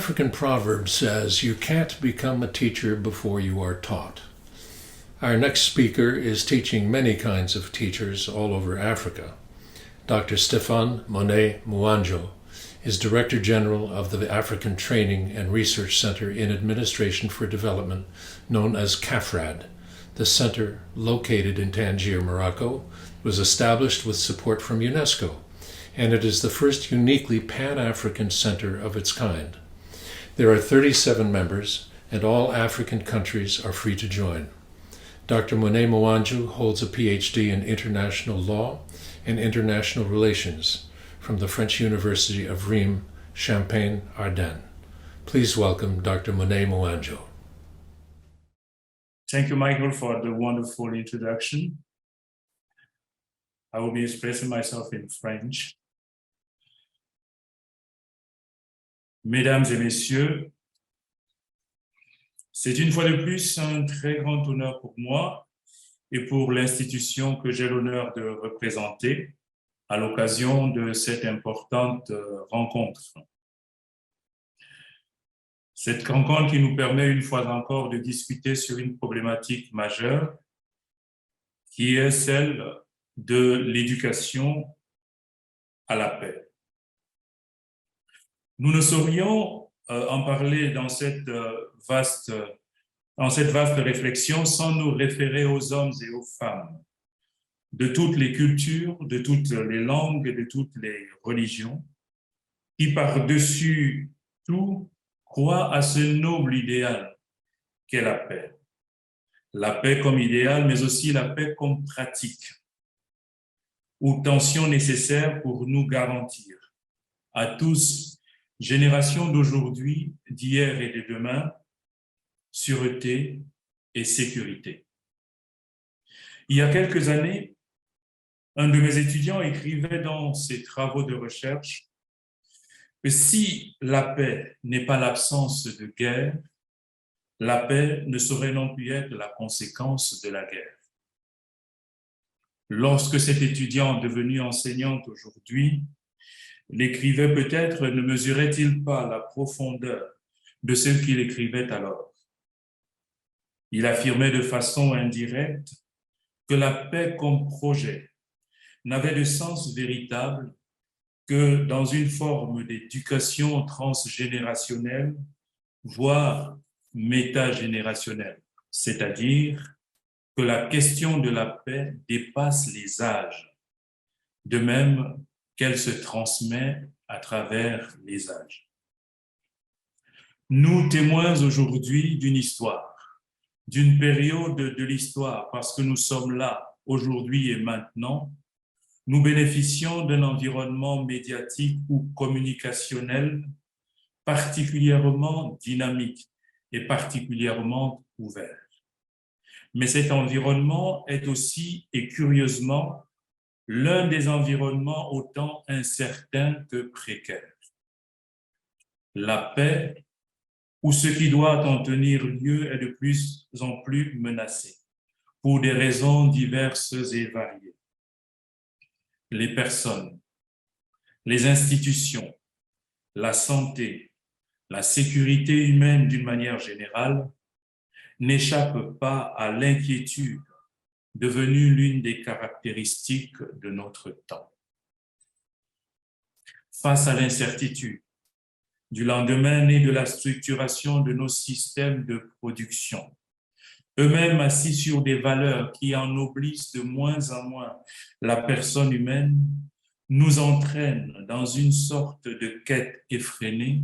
African proverb says, "You can't become a teacher before you are taught." Our next speaker is teaching many kinds of teachers all over Africa. Dr. Stéphane Monet-Mouandjo is Director General of the African Training and Research Center in Administration for Development, known as CAFRAD. The center, located in Tangier, Morocco, was established with support from UNESCO, and it is the first uniquely Pan-African center of its kind. There are 37 members, and all African countries are free to join. Dr. Monet-Mouandjo holds a PhD in International Law and International Relations from the French University of Reims, Champagne-Ardenne. Please welcome Dr. Monet-Mouandjo. Thank you, Michael, for the wonderful introduction. I will be expressing myself in French. Mesdames et messieurs, c'est une fois de plus un très grand honneur pour moi et pour l'institution que j'ai l'honneur de représenter à l'occasion de cette importante rencontre. Cette rencontre qui nous permet une fois encore de discuter sur une problématique majeure qui est celle de l'éducation à la paix. Nous ne saurions en parler dans cette vaste réflexion sans nous référer aux hommes et aux femmes de toutes les cultures, de toutes les langues et de toutes les religions qui par-dessus tout croient à ce noble idéal qu'est la paix. La paix comme idéal, mais aussi la paix comme pratique ou tension nécessaire pour nous garantir à tous, génération d'aujourd'hui, d'hier et de demain, sûreté et sécurité. Il y a quelques années, un de mes étudiants écrivait dans ses travaux de recherche que si la paix n'est pas l'absence de guerre, la paix ne saurait non plus être la conséquence de la guerre. Lorsque cet étudiant devenu enseignante aujourd'hui l'écrivait peut-être, ne mesurait-il pas la profondeur de ce qu'il écrivait alors? Il affirmait de façon indirecte que la paix comme projet n'avait de sens véritable que dans une forme d'éducation transgénérationnelle, voire métagénérationnelle, c'est-à-dire que la question de la paix dépasse les âges, de même qu'elle se transmet à travers les âges. Nous, témoins aujourd'hui d'une histoire, d'une période de l'histoire, parce que nous sommes là aujourd'hui et maintenant, nous bénéficions d'un environnement médiatique ou communicationnel particulièrement dynamique et particulièrement ouvert. Mais cet environnement est aussi, et curieusement, l'un des environnements autant incertains que précaires. La paix, ou ce qui doit en tenir lieu, est de plus en plus menacée, pour des raisons diverses et variées. Les personnes, les institutions, la santé, la sécurité humaine d'une manière générale n'échappent pas à l'inquiétude devenue l'une des caractéristiques de notre temps. Face à l'incertitude du lendemain né de la structuration de nos systèmes de production, eux-mêmes assis sur des valeurs qui ennoblissent de moins en moins la personne humaine, nous entraînent dans une sorte de quête effrénée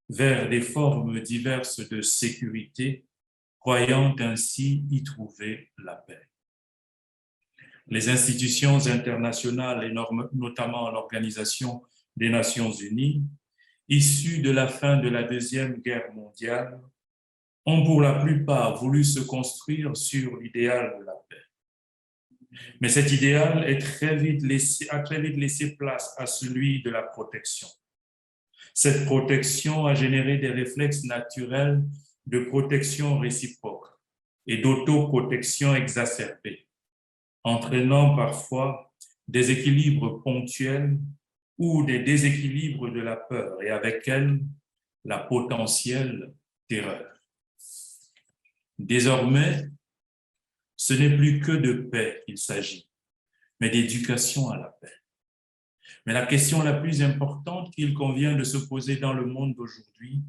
vers des formes diverses de sécurité, croyant ainsi y trouver la paix. Les institutions internationales, et notamment l'Organisation des Nations Unies, issues de la fin de la Deuxième Guerre mondiale, ont pour la plupart voulu se construire sur l'idéal de la paix. Mais cet idéal a très vite laissé place à celui de la protection. Cette protection a généré des réflexes naturels de protection réciproque et d'autoprotection exacerbée, entraînant parfois des équilibres ponctuels ou des déséquilibres de la peur et avec elle la potentielle terreur. Désormais, ce n'est plus que de paix qu'il s'agit, mais d'éducation à la paix. Mais la question la plus importante qu'il convient de se poser dans le monde d'aujourd'hui,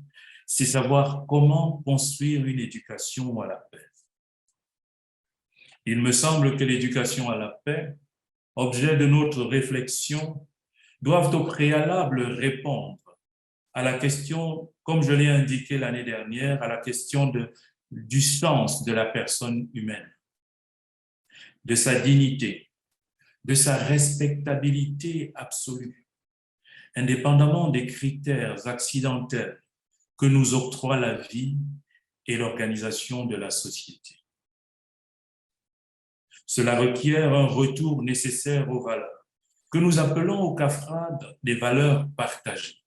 c'est savoir comment construire une éducation à la paix. Il me semble que l'éducation à la paix, objet de notre réflexion, doivent au préalable répondre à la question, comme je l'ai indiqué l'année dernière, à la question du sens de la personne humaine, de sa dignité, de sa respectabilité absolue, indépendamment des critères accidentels que nous octroie la vie et l'organisation de la société. Cela requiert un retour nécessaire aux valeurs, que nous appelons au CAFRAD des valeurs partagées.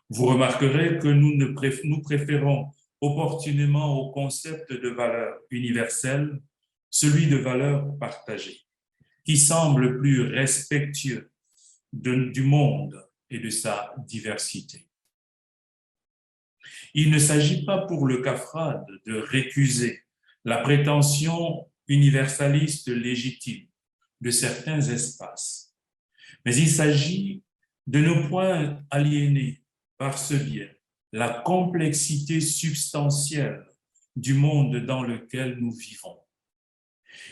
Vous remarquerez que nous préférons opportunément au concept de valeurs universelles celui de valeurs partagées, qui semble plus respectueux du monde et de sa diversité. Il ne s'agit pas pour le CAFRAD de récuser la prétention universaliste légitime de certains espaces, mais il s'agit de ne point aliéner par ce biais la complexité substantielle du monde dans lequel nous vivons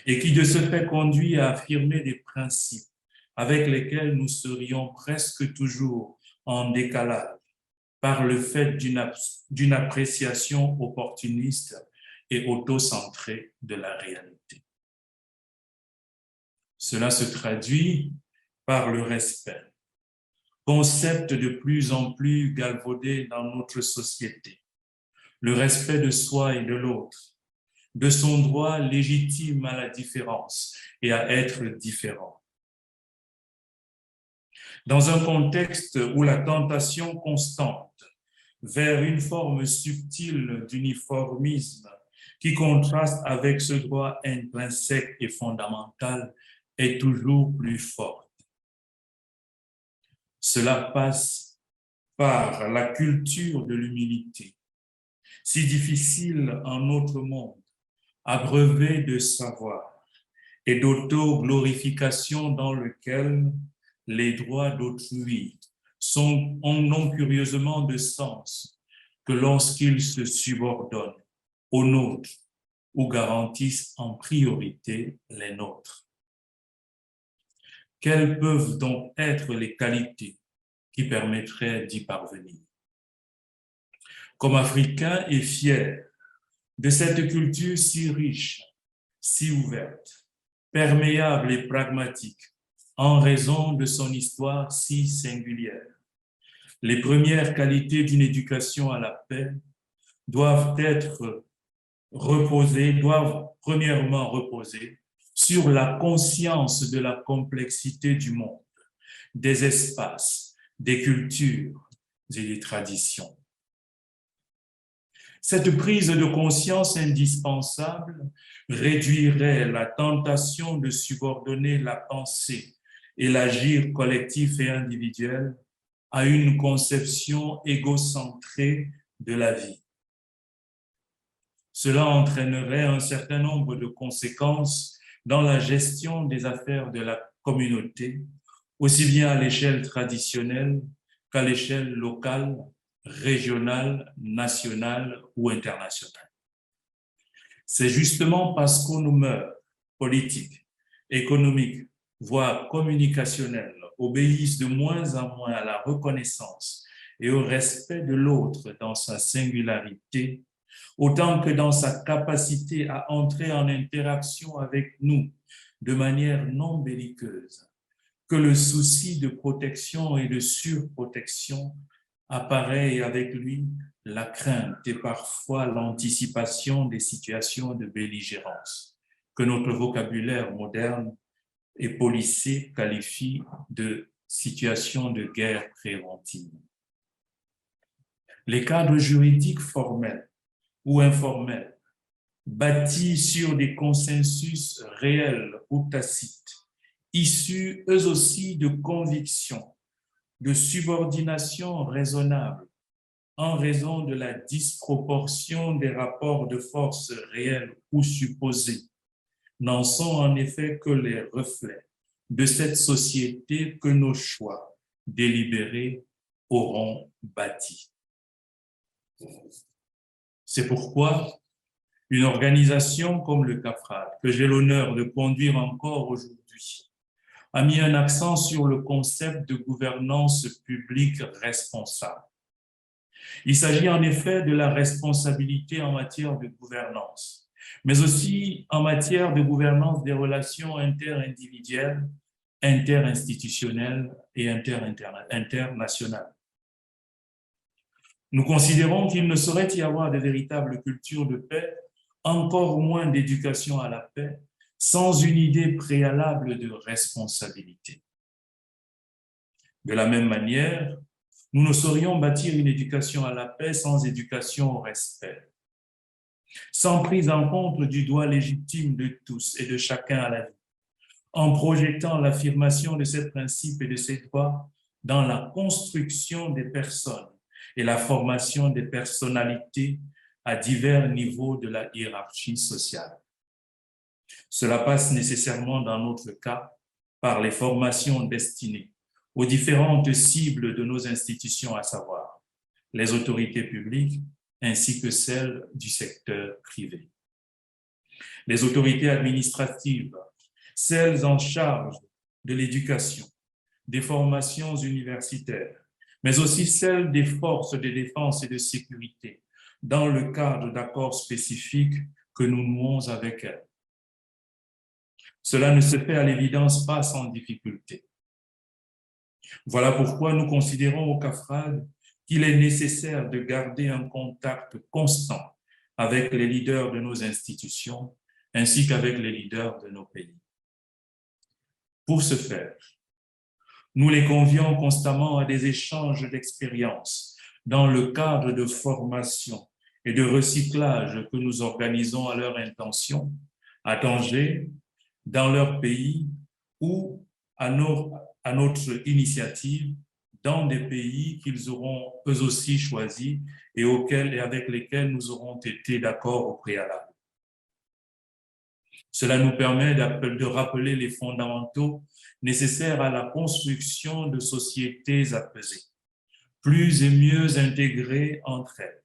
et qui de ce fait conduit à affirmer des principes avec lesquels nous serions presque toujours en décalage par le fait d'une appréciation opportuniste et autocentrée de la réalité. Cela se traduit par le respect, concept de plus en plus galvaudé dans notre société, le respect de soi et de l'autre, de son droit légitime à la différence et à être différent. Dans un contexte où la tentation constante vers une forme subtile d'uniformisme qui contraste avec ce droit intrinsèque et fondamental est toujours plus forte. Cela passe par la culture de l'humilité, si difficile en notre monde, abreuvé de savoir et d'auto-glorification dans lequel les droits d'autrui n'ont curieusement de sens que lorsqu'ils se subordonnent aux nôtres ou garantissent en priorité les nôtres. Quelles peuvent donc être les qualités qui permettraient d'y parvenir? Comme Africain et fier de cette culture si riche, si ouverte, perméable et pragmatique, en raison de son histoire si singulière, les premières qualités d'une éducation à la paix doivent premièrement reposer sur la conscience de la complexité du monde, des espaces, des cultures et des traditions. Cette prise de conscience indispensable réduirait la tentation de subordonner la pensée et l'agir collectif et individuel à une conception égocentrée de la vie. Cela entraînerait un certain nombre de conséquences dans la gestion des affaires de la communauté, aussi bien à l'échelle traditionnelle qu'à l'échelle locale, régionale, nationale ou internationale. C'est justement parce qu'on nous meurt politique, économique, voire communicationnelle, obéissent de moins en moins à la reconnaissance et au respect de l'autre dans sa singularité, autant que dans sa capacité à entrer en interaction avec nous de manière non belliqueuse, que le souci de protection et de surprotection apparaît et avec lui la crainte et parfois l'anticipation des situations de belligérance, que notre vocabulaire moderne et policé qualifie de situation de guerre préventive. Les cadres juridiques formels ou informels, bâtis sur des consensus réels ou tacites, issus eux aussi de convictions, de subordination raisonnable en raison de la disproportion des rapports de force réels ou supposés, n'en sont en effet que les reflets de cette société que nos choix délibérés auront bâti. C'est pourquoi une organisation comme le CAFRAD, que j'ai l'honneur de conduire encore aujourd'hui, a mis un accent sur le concept de gouvernance publique responsable. Il s'agit en effet de la responsabilité en matière de gouvernance, mais aussi en matière de gouvernance des relations interindividuelles, interinstitutionnelles et internationales. Nous considérons qu'il ne saurait y avoir de véritable culture de paix, encore moins d'éducation à la paix, sans une idée préalable de responsabilité. De la même manière, nous ne saurions bâtir une éducation à la paix sans éducation au respect, sans prise en compte du droit légitime de tous et de chacun à la vie, en projetant l'affirmation de ces principes et de ces droits dans la construction des personnes et la formation des personnalités à divers niveaux de la hiérarchie sociale. Cela passe nécessairement dans notre cas par les formations destinées aux différentes cibles de nos institutions, à savoir les autorités publiques ainsi que celles du secteur privé. Les autorités administratives, celles en charge de l'éducation, des formations universitaires, mais aussi celles des forces de défense et de sécurité, dans le cadre d'accords spécifiques que nous nouons avec elles. Cela ne se fait à l'évidence pas sans difficulté. Voilà pourquoi nous considérons au CAFRAD qu'il est nécessaire de garder un contact constant avec les leaders de nos institutions ainsi qu'avec les leaders de nos pays. Pour ce faire, nous les convions constamment à des échanges d'expériences dans le cadre de formation et de recyclage que nous organisons à leur intention, à Tanger, dans leur pays ou à notre initiative dans des pays qu'ils auront eux aussi choisis et avec lesquels nous aurons été d'accord au préalable. Cela nous permet de rappeler les fondamentaux nécessaires à la construction de sociétés apaisées, plus et mieux intégrées entre elles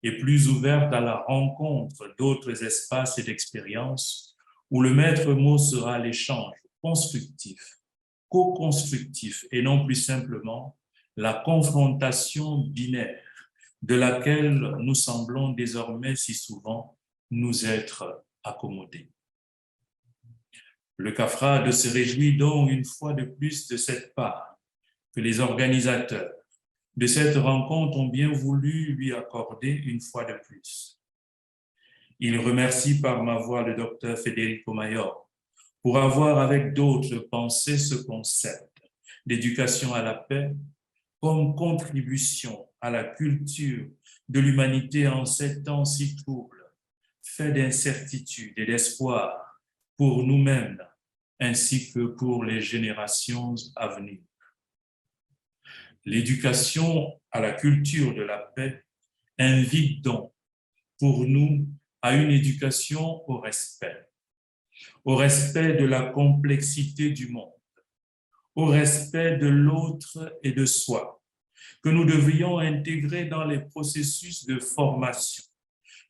et plus ouvertes à la rencontre d'autres espaces et d'expériences où le maître mot sera l'échange constructif, co-constructif et non plus simplement la confrontation binaire de laquelle nous semblons désormais si souvent nous être accommodés. Le CAFRAD se réjouit donc une fois de plus de cette part que les organisateurs de cette rencontre ont bien voulu lui accorder une fois de plus. Il remercie par ma voix le docteur Federico Mayor pour avoir avec d'autres pensé ce concept d'éducation à la paix comme contribution à la culture de l'humanité en ces temps si troubles, faits d'incertitude et d'espoir pour nous-mêmes ainsi que pour les générations à venir. L'éducation à la culture de la paix invite donc pour nous à une éducation au respect de la complexité du monde, au respect de l'autre et de soi, que nous devrions intégrer dans les processus de formation,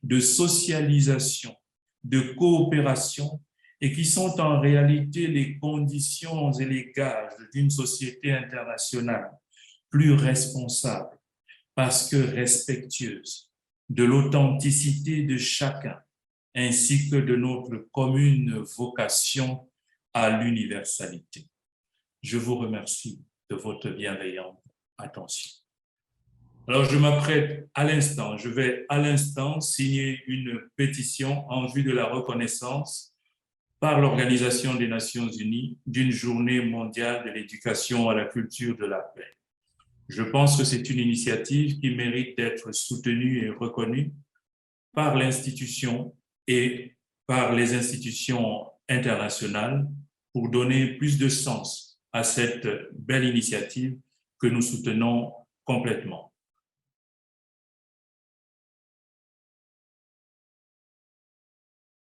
de socialisation, de coopération et qui sont en réalité les conditions et les gages d'une société internationale plus responsable parce que respectueuse de l'authenticité de chacun ainsi que de notre commune vocation à l'universalité. Je vous remercie de votre bienveillante attention. Alors, je vais à l'instant signer une pétition en vue de la reconnaissance par l'Organisation des Nations Unies d'une journée mondiale de l'éducation à la culture de la paix. Je pense que c'est une initiative qui mérite d'être soutenue et reconnue par l'institution et par les institutions internationales pour donner plus de sens à cette belle initiative que nous soutenons complètement.